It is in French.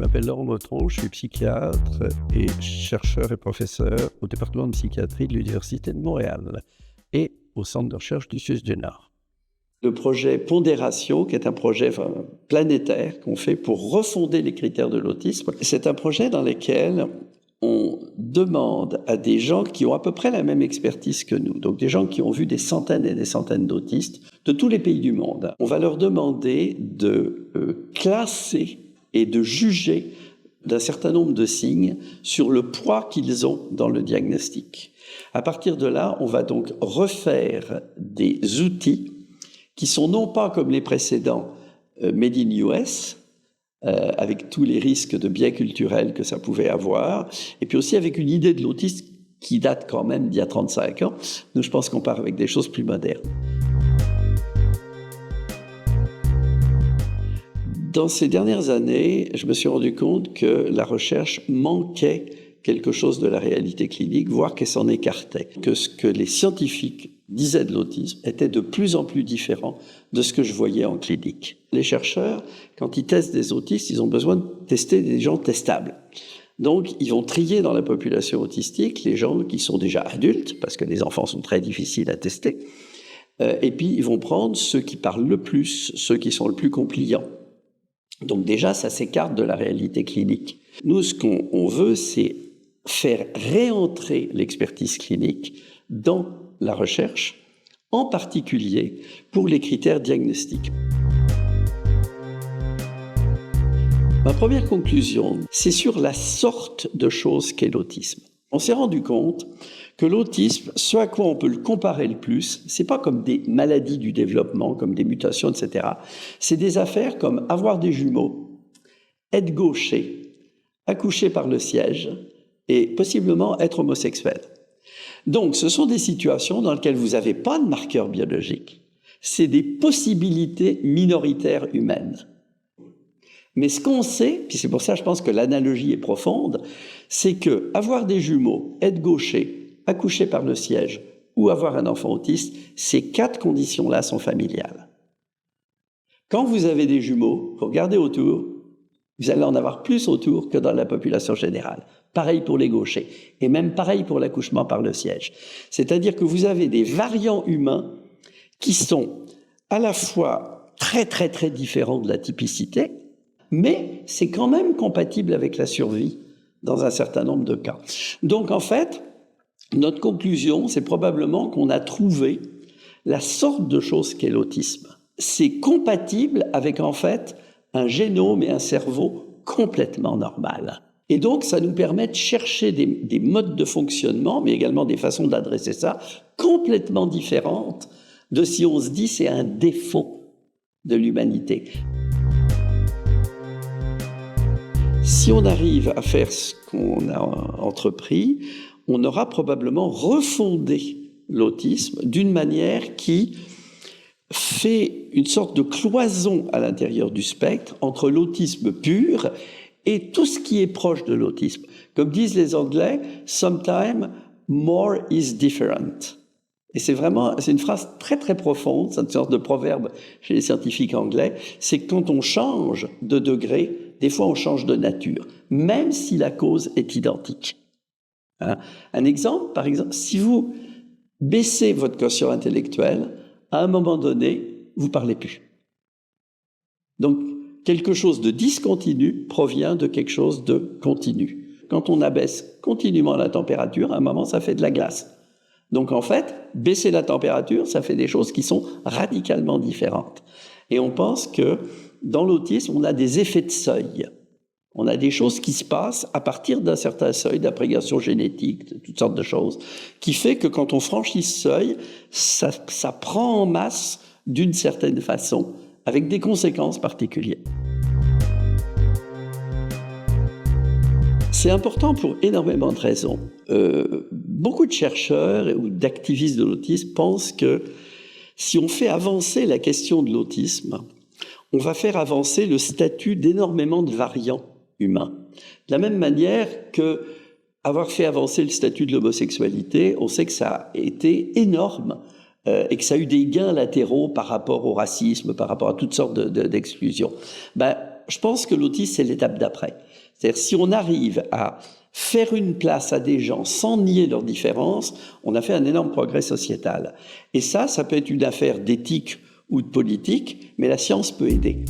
m'appelle Laurent Motron, je suis psychiatre et chercheur et professeur au département de psychiatrie de l'Université de Montréal et au centre de recherche du Suisse du Nord. Le projet Pondération, qui est un projet planétaire qu'on fait pour refonder les critères de l'autisme, c'est un projet dans lequel on demande à des gens qui ont à peu près la même expertise que nous, donc des gens qui ont vu des centaines et des centaines d'autistes de tous les pays du monde. On va leur demander de classer et de juger d'un certain nombre de signes sur le poids qu'ils ont dans le diagnostic. À partir de là, on va donc refaire des outils qui sont non pas comme les précédents made in US, avec tous les risques de biais culturels que ça pouvait avoir, et puis aussi avec une idée de l'autiste qui date quand même d'il y a 35 ans. Nous, je pense qu'on part avec des choses plus modernes. Dans ces dernières années, je me suis rendu compte que la recherche manquait quelque chose de la réalité clinique, voire qu'elle s'en écartait. Que ce que les scientifiques disaient de l'autisme était de plus en plus différent de ce que je voyais en clinique. Les chercheurs, quand ils testent des autistes, ils ont besoin de tester des gens testables. Donc, ils vont trier dans la population autistique les gens qui sont déjà adultes, parce que les enfants sont très difficiles à tester, et puis ils vont prendre ceux qui parlent le plus, ceux qui sont le plus compliants. Donc déjà, ça s'écarte de la réalité clinique. Nous, ce qu'on veut, c'est faire réentrer l'expertise clinique dans la recherche, en particulier pour les critères diagnostiques. Ma première conclusion, c'est sur la sorte de choses qu'est l'autisme. On s'est rendu compte que l'autisme, ce à quoi on peut le comparer le plus, c'est pas comme des maladies du développement, comme des mutations, etc. C'est des affaires comme avoir des jumeaux, être gaucher, accoucher par le siège et possiblement être homosexuel. Donc, ce sont des situations dans lesquelles vous n'avez pas de marqueurs biologiques. C'est des possibilités minoritaires humaines. Mais ce qu'on sait, puis c'est pour ça que je pense que l'analogie est profonde, c'est que avoir des jumeaux, être gaucher, accoucher par le siège ou avoir un enfant autiste, ces 4 conditions-là sont familiales. Quand vous avez des jumeaux, vous regardez autour, vous allez en avoir plus autour que dans la population générale. Pareil pour les gauchers, et même pareil pour l'accouchement par le siège. C'est-à-dire que vous avez des variants humains qui sont à la fois très très très différents de la typicité, mais c'est quand même compatible avec la survie dans un certain nombre de cas. Donc en fait, notre conclusion, c'est probablement qu'on a trouvé la sorte de chose qu'est l'autisme. C'est compatible avec en fait un génome et un cerveau complètement normal. Et donc ça nous permet de chercher des modes de fonctionnement, mais également des façons d'adresser ça, complètement différentes de si on se dit c'est un défaut de l'humanité. Si on arrive à faire ce qu'on a entrepris, on aura probablement refondé l'autisme d'une manière qui fait une sorte de cloison à l'intérieur du spectre entre l'autisme pur et tout ce qui est proche de l'autisme. Comme disent les Anglais, « sometimes more is different ». Et c'est une phrase très très profonde, c'est une sorte de proverbe chez les scientifiques anglais, c'est que quand on change de degré, des fois on change de nature, même si la cause est identique. Hein? Un exemple, par exemple, si vous baissez votre quotient intellectuel, à un moment donné, vous ne parlez plus. Donc, quelque chose de discontinu provient de quelque chose de continu. Quand on abaisse continuellement la température, à un moment, ça fait de la glace. Donc en fait, baisser la température, ça fait des choses qui sont radicalement différentes. Et on pense que dans l'autisme, on a des effets de seuil. On a des choses qui se passent à partir d'un certain seuil d'appréhension génétique, de toutes sortes de choses, qui fait que quand on franchit ce seuil, ça prend en masse d'une certaine façon, avec des conséquences particulières. C'est important pour énormément de raisons. Beaucoup de chercheurs ou d'activistes de l'autisme pensent que si on fait avancer la question de l'autisme, on va faire avancer le statut d'énormément de variants humains. De la même manière que avoir fait avancer le statut de l'homosexualité, on sait que ça a été énorme et que ça a eu des gains latéraux par rapport au racisme, par rapport à toutes sortes d'exclusions. je pense que l'autisme, c'est l'étape d'après. C'est-à-dire, si on arrive à faire une place à des gens sans nier leurs différences, on a fait un énorme progrès sociétal. Et ça peut être une affaire d'éthique ou de politique, mais la science peut aider.